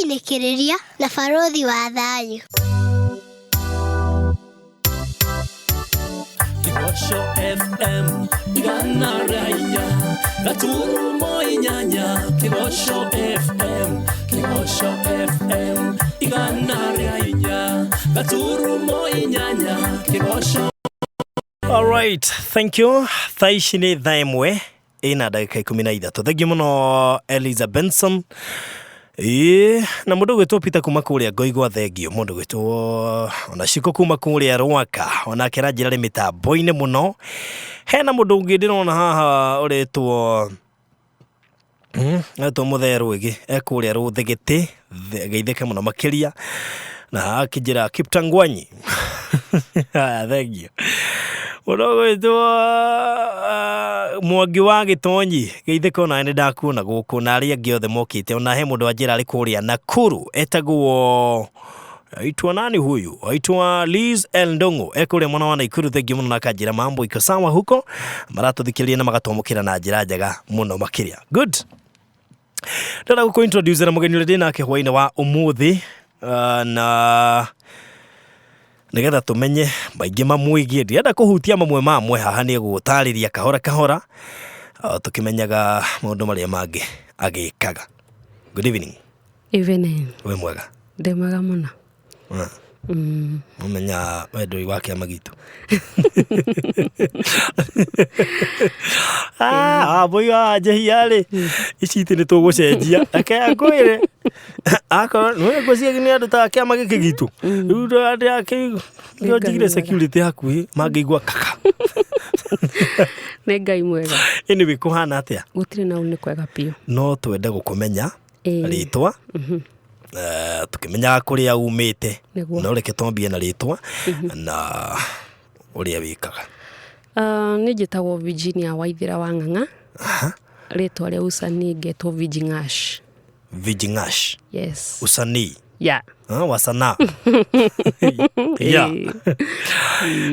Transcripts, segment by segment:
Kuinĩkĩrĩria na barũthi wa thayũ. Kigosho FM igana rainya gaturumo inyanya. Kigosho FM igana rainya gaturumo inyanya. Kigosho. All right, thank you. Thaici nĩ thaa ĩmwe ĩna ndagĩka 13. Thengiũ mũno Eliza Benson. Na mũndũ gwĩtwo Peter kuma kũrĩa Ngoigwa thengio, mũndũ gwĩtwo ona Ciko kuma kũrĩa Rwaka, ona kĩra njĩra rĩ mĩtambo-inĩ mũno. Hena mũndũ ũngĩ ndĩrona haha ũrĩtwo Mũtherũ ĩgĩ ekũrĩa Rũthegete, geithĩke mũno makĩria na akĩnjĩra Kiptangwanyi. Thengio. Mũndũ gwĩtwo Mwangi wa Gĩtonyi, geithĩka ona nĩ ndakuona gũkũ na arĩa angĩ othe mokĩte. Ona he mũndũ anjĩra arĩ kũrĩa Nakuru etagwo aitwa nani huyu? Aitwa Liz Eldongo ekũrĩa mwana wa Nakuru. Thengio mũno na akanjĩra mambo iko sawa huko, maratũthikĩrĩria na magatwamũkĩra na njĩra njega mũno makĩria. Good. Ndĩrenda gũkũ-introduce na mũgeni ũrĩa ndĩ nake hwaĩ-inĩ wa ũmũthĩ, na nĩgetha tumenye maingĩ mamwĩgiĩ. Ndĩrenda kũhutia mamwe haha nĩ gũtarĩria kahora kahora, tũkĩmenyaga maũndũ marĩa mangĩ agĩkaga. Good evening. Evening. We mwega? Ndĩ mwega mũno. Mũmenya wendori wa kĩama gitũ. Mbũi wa njehia-rĩ, ici itĩ nĩ tũgũcenjia. Reke ngwĩre akorwo nĩ ngũciĩ nĩ andũ ta kĩama gĩkĩ gitũ, rĩu andũ ake njigire security hakuhĩ mangĩigua kaka. Nĩ Ngai mwega. Ĩnĩ wĩkũhana atĩa? Gũtirĩ na nĩ kwega piũ. No twende gũkũmenya rĩtwa, tukĩmenyaga kũrĩa umĩte, no reke twambie na rĩtwa na ũrĩa wĩkaga. Nĩ njĩtagwo Virginia Waithĩra wa Ng'ang'a. Rĩtwa rĩa usanii ngetwo Virgingash. Virgingash. Yes. Usanii. Yeah. Wasana. Yeah.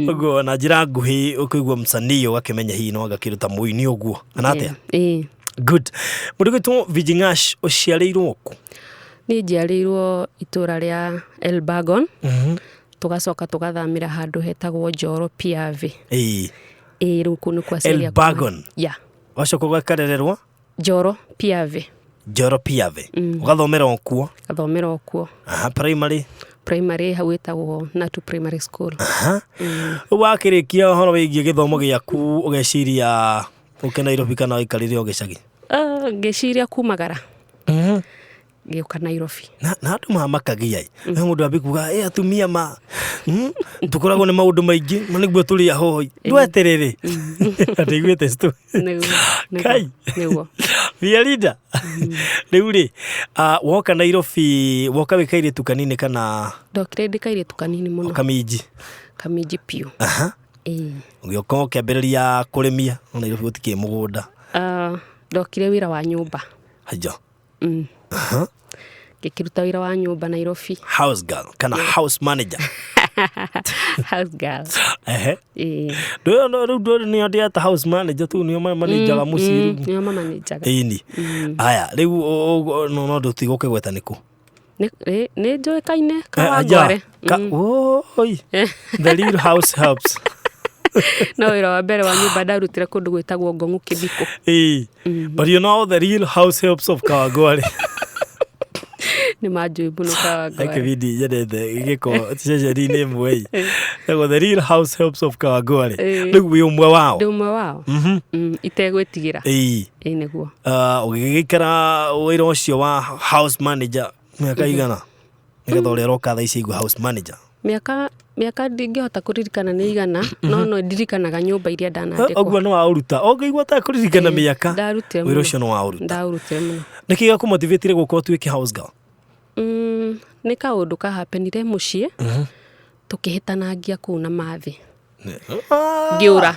Ũguo na njĩra nguhĩ ũkĩigua msanii ũgakĩmenya hihi no agakĩruta mũini ũguo. Kana atĩa? Good. Mũndũ gwĩtwo Virgingash ũciarĩirwo kũ? Nĩ njiarĩirwo itũra rĩa Elbagon. Tugacoka tugathamĩra handũ hetagwo Njoro Piave. Rĩu kũu nĩ kwaciaria. Elbagon. Yeah. Wacoka ũgakarererwo? Njoro Piave. Njoro Piave. Ũgathomera okuo? Gathomera okuo. Primary? Primary hau ĩtagwo Natu Primary School. Wakĩrĩkia ũhoro wĩgiĩ gĩthomo gĩaku ũgeciria ũke Nairobi kana ũikarire o gĩcagi? Ngĩciria kumagara. Gĩũka Nairobi. Na andũ mamakagia ĩ. Mũndũ ambikuga atumia tũkoragwo nĩ maũndũ maingĩ na nĩguo tũrĩ ahoi. Ndweterere. Ndaiguĩte stu. Kai. Nĩguo. Vialinda. Rĩu rĩ, woka Nairobi, woka wĩkaire tu kanini kana? Ndokire ndĩkaire tu kanini mũno. Kaminji. Kaminji piũ. Ũgĩoka ũkĩambĩrĩria kũrĩmia Nairobi gũtikĩrĩ mũgũnda? Ndokire wĩra wa nyũmba. Haja. Ngĩkĩruta wĩra wa nyũmba Nairobi. House girl kana house manager? House girl. Rĩu nĩ andũ ta house manager tu nĩo manajaga mũciĩ. Nĩo manajaga. Ĩni. Aya, rĩu no ndũtigũkĩgweta nĩkũ? Nĩ njũĩkaine Kawangware. Oi. The real house helps. No wĩra wa mbere wa nyũmba ndarutire kũndũ gwĩtagwo Ngong'u Kĩbiko. But you know the real house helps of Kawangware. Nĩ manjũĩ mũno Kawangware. Kĩbindi nyendete gĩgĩko ceceni-inĩ ĩmwe. The real house helps of Kawangware. Rĩu wĩ ũmwe wao? Ndĩ ũmwe wao. Itegwĩtigĩra. Nĩguo. Ũgĩgĩikara wĩra ũcio wa house manager mĩaka igana? Nĩgetha ũrĩa ũroka thaa ici house manager. Mĩaka ndingĩhota kũririkana nĩ igana, no ndirikanaga nyũmba iria ndanandĩkwo. Ũguo nĩ waũruta. Ũngĩigua ta kũririkana mĩaka? Ndarutire mũno. Wĩra ũcio nĩ waũruta. Ndarutire mũno. Nĩkĩ gakũmotivĩtire gũka ũtuĩke house girl? Nĩ kaũndũ kahapenire mũciĩ, tũkĩhĩtanagia kũu na mathi. Ngĩũra.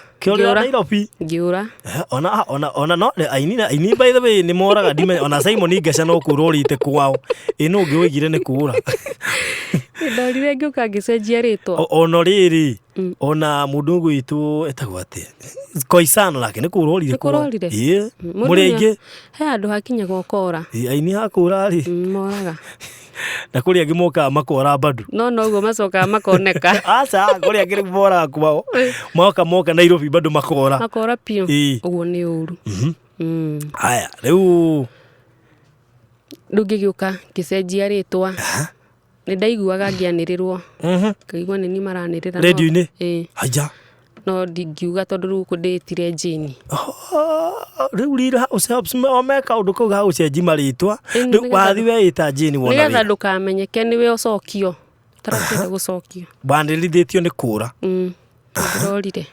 Nairobi. Ngĩũra. Ona no aini by the way nĩ moraga ndimenya ona Simon Ngasha no kũũra ũrĩte kwao. No ũngĩwĩgire nĩ kũũra. Ndorire ngĩũka ngĩcenjia rĩtwa. Ona rĩrĩ, ona mũndũ gwitũ etagwo atĩa? Koisano nake nĩ kũũra ũrire kwao. Mũrĩ aingĩ. He andũ hakinya gũkora. Aini hakũũra rĩ. Moraga. Na kuria gimoka makora badu. No ugo macoka makoneka. Aca kuria ngiri bora kwao. Moka Nairobi badu makora. Makora pio. Ugo ni uru. Haya, riu ngigiuka kicenjia ritwa. Ni ndaiguaga ngianirirwo. Kaigua ni maranirira. Radio-ini. Aja. No ndingiuga tondu riu kunditire Jane. Riu rira omeka undu kau ga ucenji maritwa. Riu wathi we ita Jane wona wira. Nigetha ndukamenyeke niwe ucokio. Tarakira gucokio. Bandirithitio ni kura. Ndorire.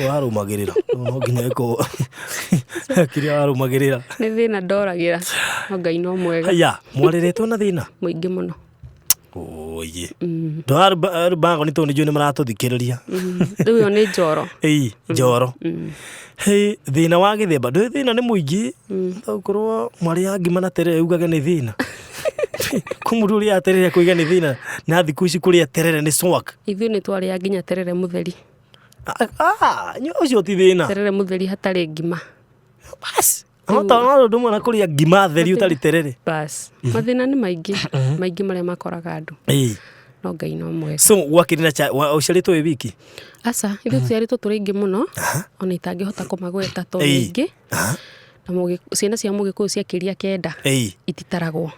Warumagirira no nginya ko kiria warumagirira ni thina ndoragira no Ngai no mwega. Haya mwareretwo na thina muingi muno. Oye ndwar bango ni to ni jone maratuthikiriria riu yo ni njoro. Njoro. Thina wa githemba ndu thina ni muingi ukorwo mwari angima na terere ugage ni thina kumururi ya terere kuiga ni thina na thiku ici kuria terere ni swak. Ithu ni twari nginya terere mutheri. Ucio ti thina. Terere mutheri hatari ngima. Bas. No ndu mwana kuria ngima theri utari terere. Bas. Mathina ni maingi maria makoraga andu. No Ngai no mwega. So wakirina cha uciaritwo wi wiki. Aca ithu ciaritwo turi ingi muno ona itangihota kumagweta to ingi. Na ciana cia Mugikuyu cia kiria kenda ititaragwo.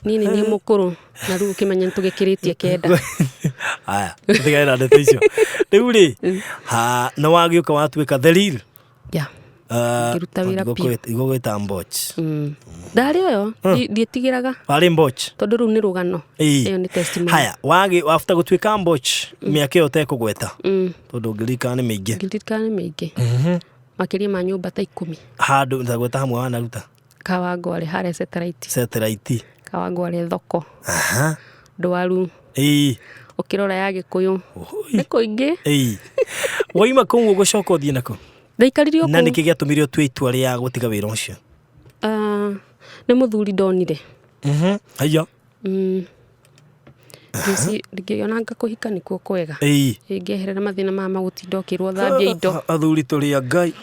Nini ni mukuru na riu kimenya ntugikiritie kenda. Aya thigaira ndeto icio riu ri na wagiuka watuika theril ngiruta wira pia igogweta mboch. Ndari oyo ndietigiraga ari mboch tondu riu ni rugano iyo ni testimony. Haya wagi after gutuika mboch miaka yo tekugweta tondu ngirikana ni mingi makiria ma nyumba ta 10 handu ntagweta hamwe wanaruta Kawangware hare satellite Kawangware thoko ndwaru ukirora ya Gikuyu ni kuingi waima kuu gucoka uthie nako ndaikaririo na niki giatumire tue itua ria gutiga wira ucio. Ni muthuri ndonire haya ndigiona ngakuhika nikuo kwega ingieherera mathina ma magutinda ukirwo thambia indo athuri turi Ngai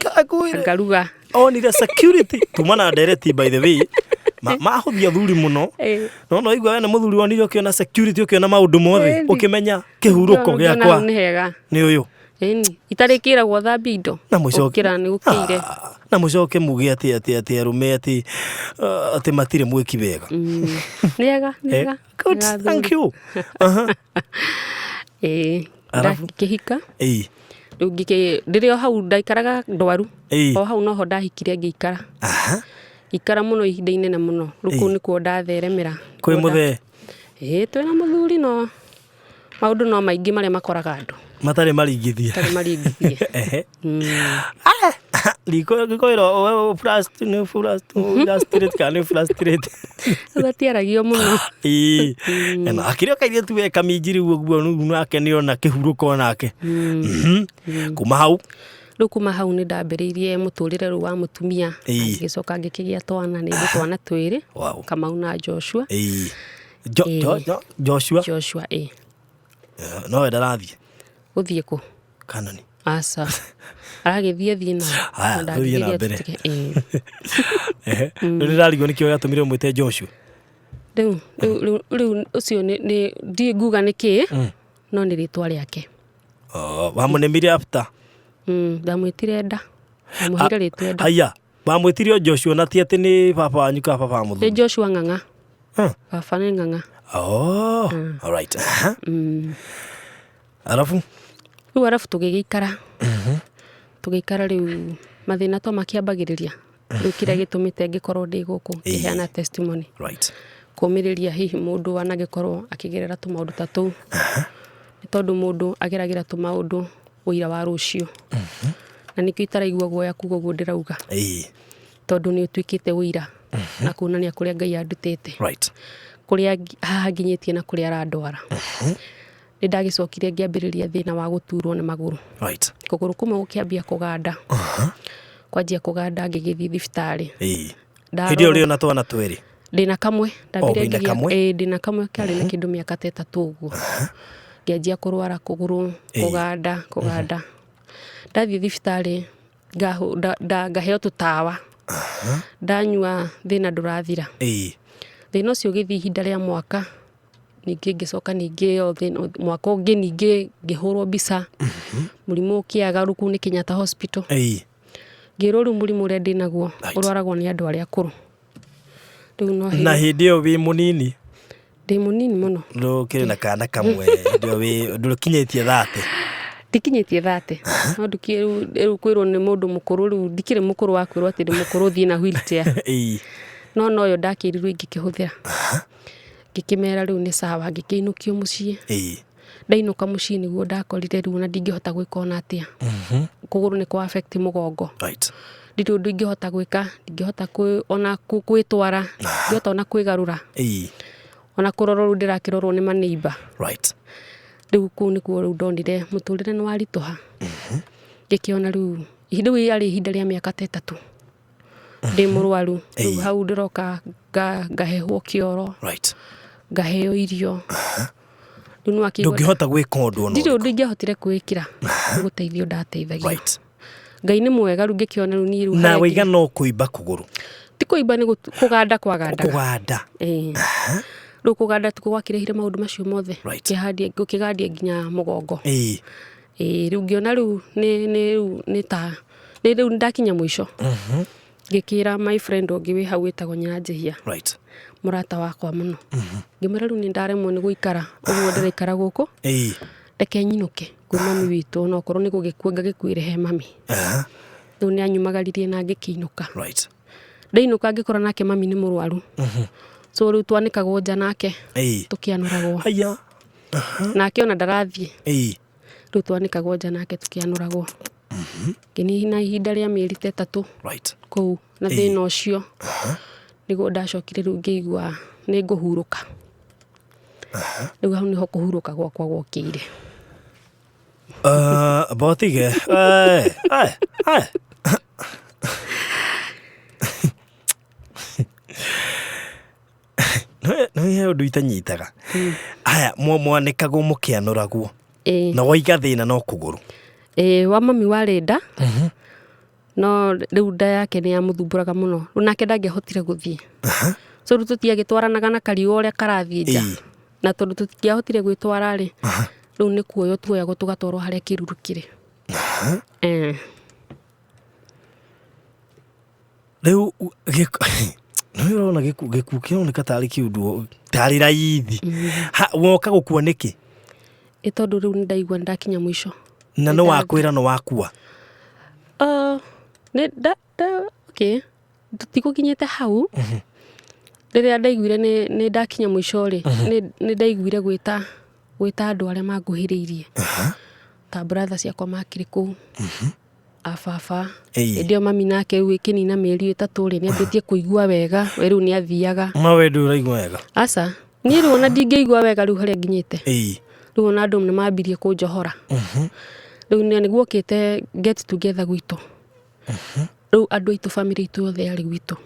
ngaruga onire security tumana direct by the way mahuthia thuri muno no igwa we na muthuri wonire ukiona security ukiona maundu mothe ukimenya kihuruko giakwa ni uyu itarikira gwa thambia indo na mucokira ni ukire na mucoke mugi ati arume ati matire mwiki wega nega good thank you ndakihika ndirio hau ndaikaraga ndwaru o hau noho ndahikire ngiikara ikara muno ihinda inene muno ruku ni kuo ndatheremera kwi muthe twina muthuri no maundu no maingi maria makoraga andu matari maringithie Likoiro frustrate kana frustrate batiaragio muno na akirio kaire tu weka minjiri uguo nake ni ona kihuruko nake kuma hau ni ndambiriirie muturire ru wa mutumia ngicoka ngikigia twana ni twana twiri Kamau na Joshua Joshua no ndarathie uthie ku kanoni aca aragithie thina ndathie na mbere ndirarigwo nikio yatumire mwite Joshua riu ucio ni ndi nguga niki no ni ritwa riake wamunemire after ndamwitire nda amuhire ritwa nda haya bamwitirio Joshua na ti ati ni papa wanyu ka papa muthu ni Joshua Ng'ang'a papa ni Ng'ang'a all right alafu tugikara riu mathina to makiambagiriria riu kiria gitumite ngikorwo ndi guku ngiheana testimony kumiriria hihi mundu wanagikorwo akigerera tumaundu ta tuu ni tondu mundu ageragira tumaundu uira wa rucio na nikio itaraigua guoya kugo guo ndirauga tondu ni utwikite uira na kunania kuria Ngai andutite kuria haha nginyitie na kuria arandwara ni ndagicokire ngiambiriria thina wa guturwo na maguru kuguru kumwe gukiambia kuganda kwanjia kuganda ngigithii thibitari ndio uri na twana twiri ndina kamwe ndina kamwe kari na kindu miaka 3 uguo ngianjia kurwara kuguru kuganda ndathie thibitari ngaheo tutawa ndanyua thina ndurathira thina ucio githi ihinda ria mwaka ningi ngicoka ningi mwaka ungi ningi ngihurwo mbica murimu ukiagaruku ni Kenyatta Hospital ngiro ru murimu uria ndinaguo urwaragwo ni andu aria akuru riu no na hindi yo wi munini ndi munini muno ndukire na kana kamwe ndio wi ndukinyitie 30 ndikinyitie 30 no ndukiru kwirwo ni mundu mukuru riu ndikire mukuru wa kwirwo ati ndi mukuru thie na wheelchair no yo ndakirirwo ingikihũthĩra ngikimera riu ni sawa ngikinukio mucii ndainuka mucii niguo ndakorire riu na ndingihota gwika ona atia kuguru ni kwa affect mugongo ndiru ndingihota gwika ndingihota ona kwitwara ndingihota ona kwigarura ona kurorwo ndirakirorwo ni maneiba riu ku ni kuo ndonire muturire ni warituha ngikiona riu ihinda ria miaka 3 ndi murwaru riu hau ndiroka ngahehwo kioro ngaheo irio riu no akigwa ndungihota gwika undu ono ndiru ndingihotire kwikira guteithio ndateithagio Ngai ni mwega riu ngikiona riu ni riu na wiga no kuimba kuguru ti kuimba ni kuganda kwaganda riu kuganda tu gwakirehire maundu macio mothe kigandia nginya mugongo riu ngiona riu ni ta riu ndakinya mwisho ngikira my friend ungi wi hau witagwo Nyanjihia murata wakwa muno ngimera riu ni ndaremwo ni guikara uguo ndiraikara guku reke nyinuke kwi mami witu no korwo ni gugikuanga gikwire he mami riu ni anyumagaririe na ngikiinuka ndainuka ngikora nake mami ni murwaru so riu twanikagwo nja nake tukianuragwo nake ona ndarathie riu twanikagwo nja nake tukianuragwo na ihinda ria mieri 3 kou na thina ucio niguo ndacokire riu ngigua ni nguhuruka riu hau niho kuhuruka gwakwa gwokire botige no ye undu itanyitaga aya mwanikago mukianuragwo na waiga thina no kuguru wa mami warenda no riu nda yake ni amuthumburaga muno riu nake ndangihotire guthie so riu tutiagitwaranaga na kariu uria karathie nja na tondu tutiahotire gwitwara ri riu ni kuoyo tuoyagwo tugatwarwo haria kirurukire riu no urona giku kioneka tari kiundu tari raithi woka gukua niki tondu riu ndaigua ndakinya mwisho na no wakwira no wakua ne okay tutigukinyete hau riria ndaiguire ni ndakinya mwisho ri ni ndaiguire gwita andu aria manguhiriirie ta brothers yakwa makiri ku afafa ndio mami nake wikini na mieri 3 ri ni ambitie kuigua wega riu ni athiaga mawe nduraigua wega asa ni riu na ndingeigua wega riu haria nginyite riu na andu ni mambirie kunjohora riu ni guokite get together gwitu riu andu aitu family itu othe ari gwitu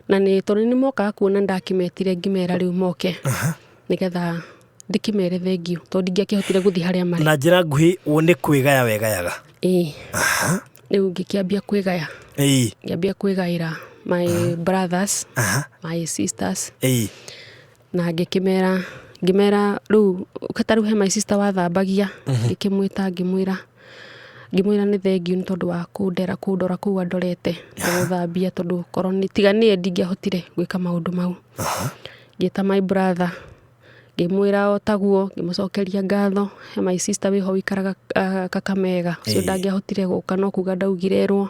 na ni tondu ni moka kuona ndakimetire ngimera riu moke nigetha ndikimere thengio tondu ndingiakihotire guthii haria mari na njira nguhi wone kwigaya wegayaga riu ngikiambia kwigaya ngiambia kwigaira my brothers my sisters na ngimera riu kataru he my sister wathambagia ngikimwita ngimwira ni thengio ni tondu wa kundora ku andorete guthambia tondu korwo ni tiganie ndingiahotire gwika maundu mau ngita my brother ngimwira otaguo ngimucokeria ngatho he my sister wiho wikaraga Kakamega cio ndangiahotire guka no kuga ndaugirerwo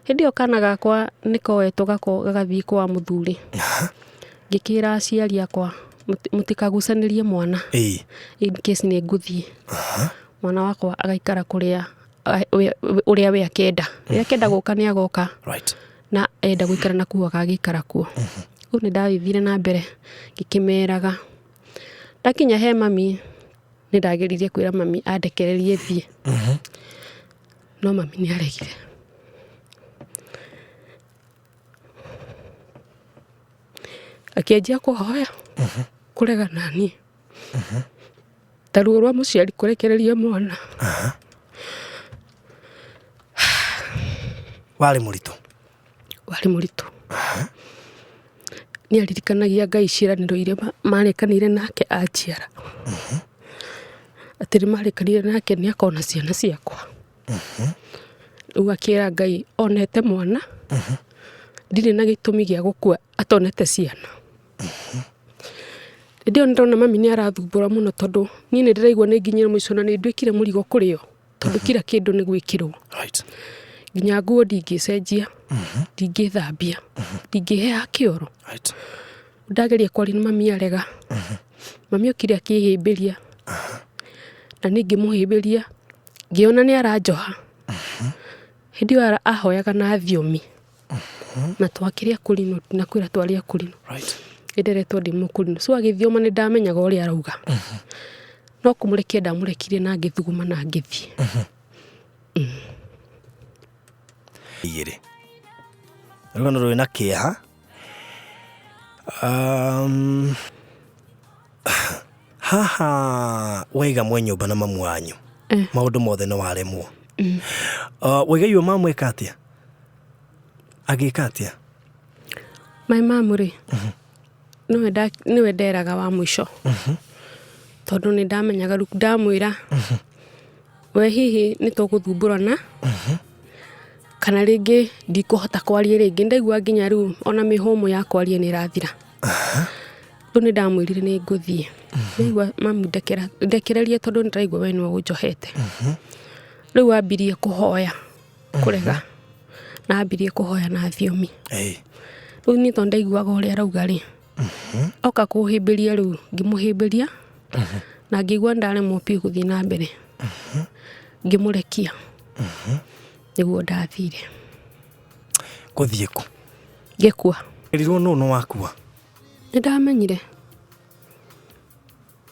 hindi o kana gakwa nikoetwo gagathii kwa muthuri ngikira aciari akwa mutikagucanirie mwana in case ni nguthie mwana wakwa agaikara kuria uria we akenda guka ni agoka na enda gwikara na kuo agagikara kuo u ni ndathithire na mbere ngikimeraga ndakinya he mami ni ndageririe kwira mami andekererie thie no mami ni aregire akianjia kuhoya kurega nani taruo rwa muciari kurekereria mwana wale murito wari mũritũ. Nĩ aririkanagia Ngai ciĩranĩro iria marekanire nake aciara. Atĩ nĩmarekanire nake nĩ akona ciana ciakwa. Rĩu akĩra Ngai onete mwana, ndirĩ na gĩtũmi gĩa gũkua atonete ciana. Ndio ndona mami nĩ arathumbũra mũno tondũ niĩ nĩ ndĩraigua nĩ nginyĩre mũico na nĩ ndwĩkire mũrigo kũrĩ o tondũ kila kĩndũ nĩ gwĩkĩrwo. Right. Nginya nguo ndingĩcenjia, ndingĩthambia, ndingĩheha kĩoro. Right. Ndageria kwaria na mami arega. Mami okire akĩhĩmbĩria. Na ningĩ mũhĩmbĩria ngĩona nĩ aranjoha. Hĩndĩ ĩyo ahoyaga na thiomi. Na twakĩria kũrinũ na kwĩra twaria kũrinũ. Right. Nderetwo ndĩ mũkũrinũ. So agĩthioma nĩ ndamenyaga ũrĩa arauga. No kũmũrekia ndamũrekire na ngĩthuguma na ngĩthiĩ. Igĩrĩ. Rũgano rwĩna kĩeha. Haha waiga mwe nyũmba na mamu wanyu. Maũndũ mothe no waremwo. Waiga mamu eka atĩa? Agĩka atĩa? My mamu rĩ. Niwe nderaga wa mũico. Tondũ nĩ ndamenyaga rĩu ndamwĩra. We hihi nĩ tũgũthumbũrana. Kana rĩngĩ ndikũhota kwaria rĩngĩ ndaigua nginya rĩu ona mĩhũmũ ya kwaria nĩ ĩrathira. Rĩu nĩ ndamwĩrire nĩ ngũthiĩ. Ndaigua mamu ndekererie tondũ nĩ ndĩraigua we nĩwe ũnjohete. Rĩu ambirie kũhoya kũrega. Na ambirie kũhoya na thiomi. Rĩu niĩ tondũ ndaiguaga ũrĩa arauga rĩ. Oka kũhĩmbĩria rĩu ngĩmũhĩmbĩria. Na ngĩigua ndaremwo piũ gũthiĩ na mbere. Ngĩmũrekia. Nĩguo ndathire. Gũthiĩ kũ? Ngĩkua. Erirwo no wakua? Nĩ ndamenyire.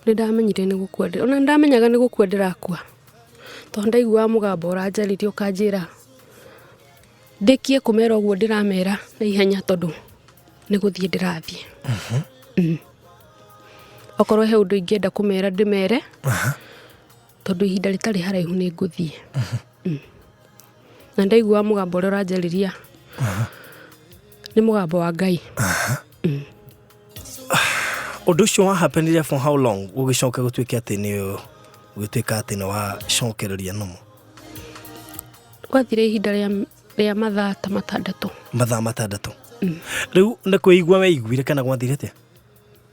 Nĩ gũkua. Ona ndamenyaga nĩ gũkua ndĩrakua. Tondũ ndaiguaga mũgambo ũranjarĩria ũkanjĩra. Ndĩkie kũmera ũguo ndĩramera na ihenya tondũ nĩ gũthiĩ ndĩrathiĩ. Okorwo he ũndũ ingĩenda kũmera ndĩmere. Tondũ ihinda rĩtarĩ haraihu nĩ ngũthiĩ. Na ndaigua mũgambo ũrĩa ũranjarĩria. Nĩ mũgambo wa Ngai. Ũndũ ũcio wa happened for how long? Ũgĩcoka gũtuĩka atĩ nĩ wacokereria nomo? Gwathire ihinda rĩa mathaa ta matandatũ. Mathaa matandatũ. Rĩu nĩ kũigua weiguire kana gwathire atĩa?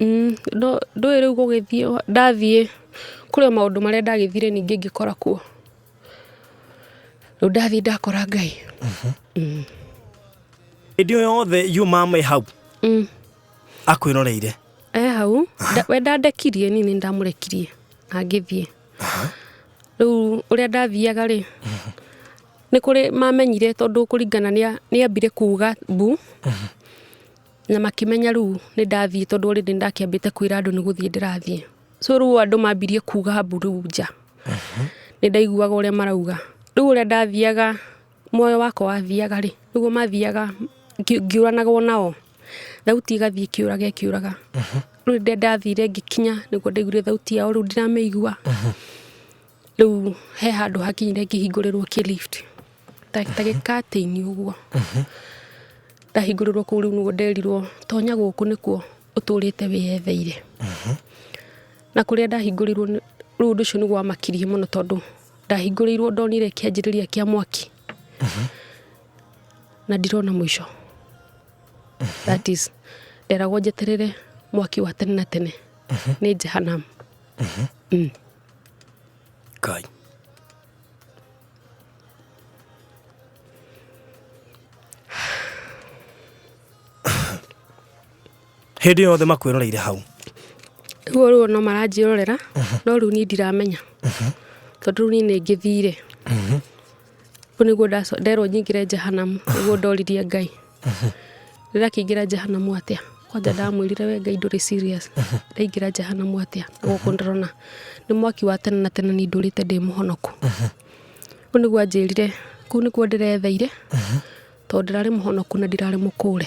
Ndũĩ rĩu gũgĩthiĩ ndathiĩ kũrĩ maũndũ marĩa ndagĩthire ningĩ ngĩkora kuo. Rĩu ndathiĩ ndakora Ngai. Hĩndĩ ĩyo yothe mama hau akwĩroreire? Hau we ndandekirie niĩ nĩ ndamũrekirie na ngĩthiĩ. Rĩu ũrĩa ndathiaga rĩ nĩ kũrĩ mamenyire tondũ kũringana nĩ ambire kuuga bu. Na makĩmenya rĩu nĩ ndathiĩ tondũ already ndakĩambĩte kwĩra andũ nĩ gũthiĩ ndĩrathiĩ. So rĩu andũ mambirie kuuga bu rĩu nja. Nĩ ndaiguaga ũrĩa marauga. Rĩu ũrĩa ndathiaga muoyo wakwa wathiaga rĩ nĩguo mathiaga ngĩũranagwo nao. Thauti igathiĩ ĩkĩũraga. Rĩu ndathire ngĩkinya nĩguo ndaiguire thauti yao rĩu ndiramĩigua. Rĩu he handũ hakinyire ngĩhingũrĩrwo kĩ-lift. Ta gĩkatĩ-inĩ ũguo. Ndahingũrĩrwo kũu rĩu nĩguo nderirwo tonya gũkũ nĩkuo ũtũrĩte wĩyetheire. Na kũrĩa ndahingũrĩrwo rĩu ũndũ ũcio nĩguo wamakirie mũno tondũ ndahingũrĩirwo ndonire kĩanjĩrĩria kĩa mwaki. Na ndirona mũico. That is nderagwo njeterere mwaki wa tene na tene. Nĩ Jehanamu. Ngai. Hĩndĩ yothe makwĩroreire hau? Rĩu no maranjĩrorera no rĩu niĩ ndiramenya. Tondũ rĩu niĩ nĩ ngĩthire. Rĩu nĩguo nderwo nyingĩre Jehanamu nĩguo ndoririe Ngai. Rĩrĩa kĩingĩra Jehanamu atĩa? Kwanja ndamwĩrire we Ngai ndũrĩ serious. Ndaingĩra Jehanamu atĩa? Gũkũ ndĩrona nĩ mwaki wa tene na tene nĩ ndũrĩte ndĩ mũhonoku. Rĩu nĩguo anjĩrire kũu nĩkuo ndĩretheire. Tondũ ndĩrarĩ mũhonoku na ndirarĩ mũkũre.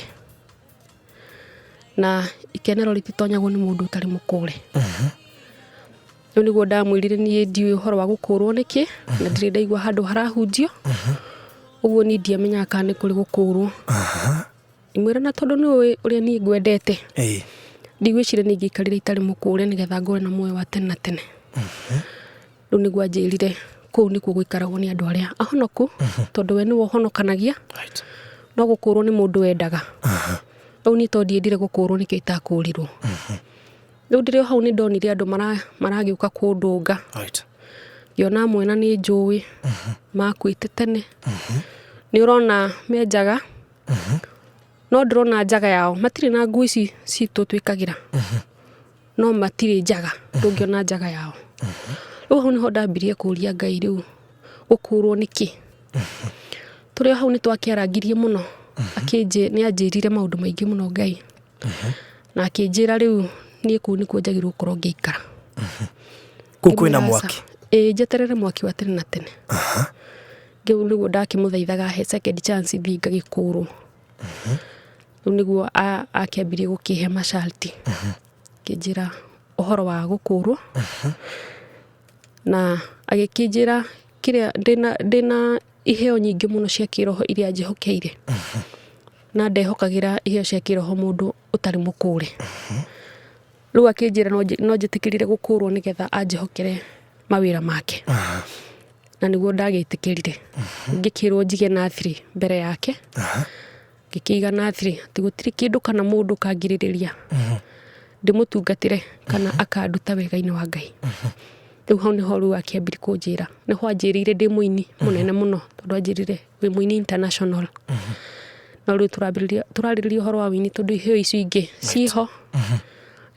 Na ikenero rĩtitonyagwo nĩ mũndũ ũtarĩ mũkũre. Rĩu nĩguo ndamwĩrire niĩ ndiũĩ ũhoro wa gũkũrwo nĩkĩ na ndirĩ ndaigua handũ harahunjio. Uguo ni ndiamenyaga kana kuri gukurwo. Imwira na tondu ni uria ni ngwendete. Ndigwicire ni ngikarire itari mukure nigetha ngore na muoyo wa tene na tene. Riu ni gwanjirire kuu ni kuguikaragwo ni andu aria ahonoku tondu we ni wohonokanagia. No gukurwo ni mundu wendaga. Riu ni to ndiendire gukurwo ni kitakurirwo. Riu ndire hau ni ndonire andu maragiuka kundunga. Yona mwena ni njui makuite tene. Ni urona menjaga. No ndrona njaga yao matiri na ngui ici citu twikagira. No matiri njaga ndungiona njaga yao. Riu hau niho ndambirie kuria Ngai riu gukurwo niki. Turi hau ni twakiarangirie muno. Ni anjirire maundu maingi muno Ngai. Na akinjira riu nie kuu ni kunjagirwo korwo ngiikara. Kwina mwaki. Njeterere mwaki wa tene na tene. Riu niguo ndakimuthaithaga he second chance thi ngagikurwo. Riu niguo akiambirie gukihe masharti. Kinjira uhoro wa gukurwo. Na agikinjira kiria ndina iheo nyingi muno cia kiroho iria njehokeire. Na ndehokagira iheo cia kiroho mundu utari mukure. Riu akinjira no njitikirire gukurwo nigetha anjehokere mawira make. Na niguo ndagitikirire. Ngikirwo njige nathiri mbere yake. Ngikiga nathiri ati gutiri kindu kana mundu kangiririria. Ndimutungatire kana akanduta wega-ini wa Ngai. Riu hau niho riu akiambire kunjira. Niho anjirire ndi muini munene muno tondu anjirire wi muini international. Na riu turariria uhoro wa wini tondu iheo icio ingi ciho.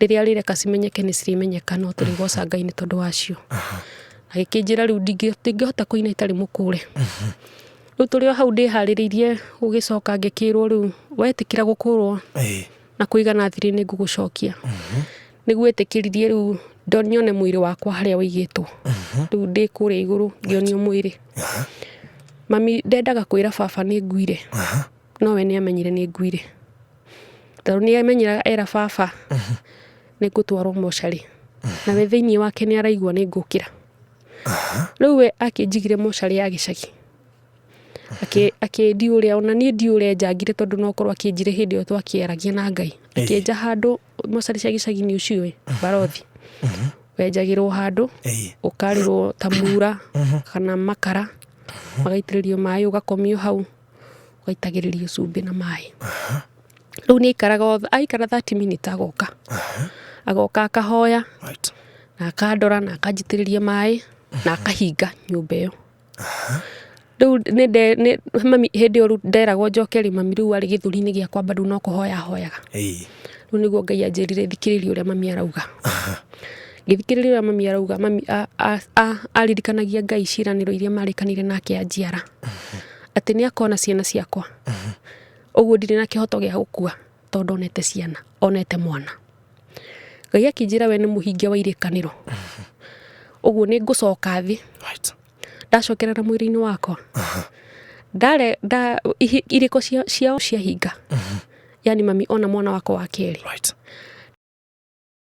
Riria rireka cimenyeke ni cirimenyeka no turigoca Ngai ni tondu wacio. Agikinjira riu ndingihota kuina itari mukure. Riu turi hau ndihaririirie gugicoka ngikirwo riu wetikira gukurwo. Na kuiga nathiri ni ngugucokia. Niguo etikiririe riu ndonione mwiri wakwa haria wigitwo. Riu ndi kuria iguru ngionio mwiri. Mami ndendaga kwira baba ni nguire. No we ni amenyire ni nguire. Tondu ni amenyira era baba. Ni gutwarwo mochari. Na we thiini wake ni araigua ni ngukira. Riu we akinjigire mochari ya gicagi. Akindiuria ona ni ndiure njangire tondu no korwo akinjire hindi yo twakieragia na Ngai. Akinja handu mochari cia gicagi ni uciwe barothi. Wenjagirwo handu ukarirwo tamura kana makara magaitiririo mai ugakomio hau ugaitagiririo cumbi na mai. Riu ni aikara 30 minutes agoka. Agoka akahoya. Na akandora na akanjitiriria mai na akahinga nyumba iyo. Riu ni mami hindi yo nderagwo njokeri mami riu ari githuri-ini giakwa bado no kuhoya hoyaga. Riu niguo Ngai anjirire thikiriria uria mami arauga. Ngithikiriria uria mami arauga mami aririkanagia Ngai ciraniro iria marikanire nake anjiara. Ati ni akona ciana ciakwa. Uguo ndiri na kihoto gia gukua tondu onete ciana, onete mwana. Ngai akinjira we ni muhingia wa irikaniro. Uguo ni ngucoka thi. Ndacokerera mwiri-ini wakwa. Iriko ciao ciahinga. Yani mami ona mwana wako wa keri.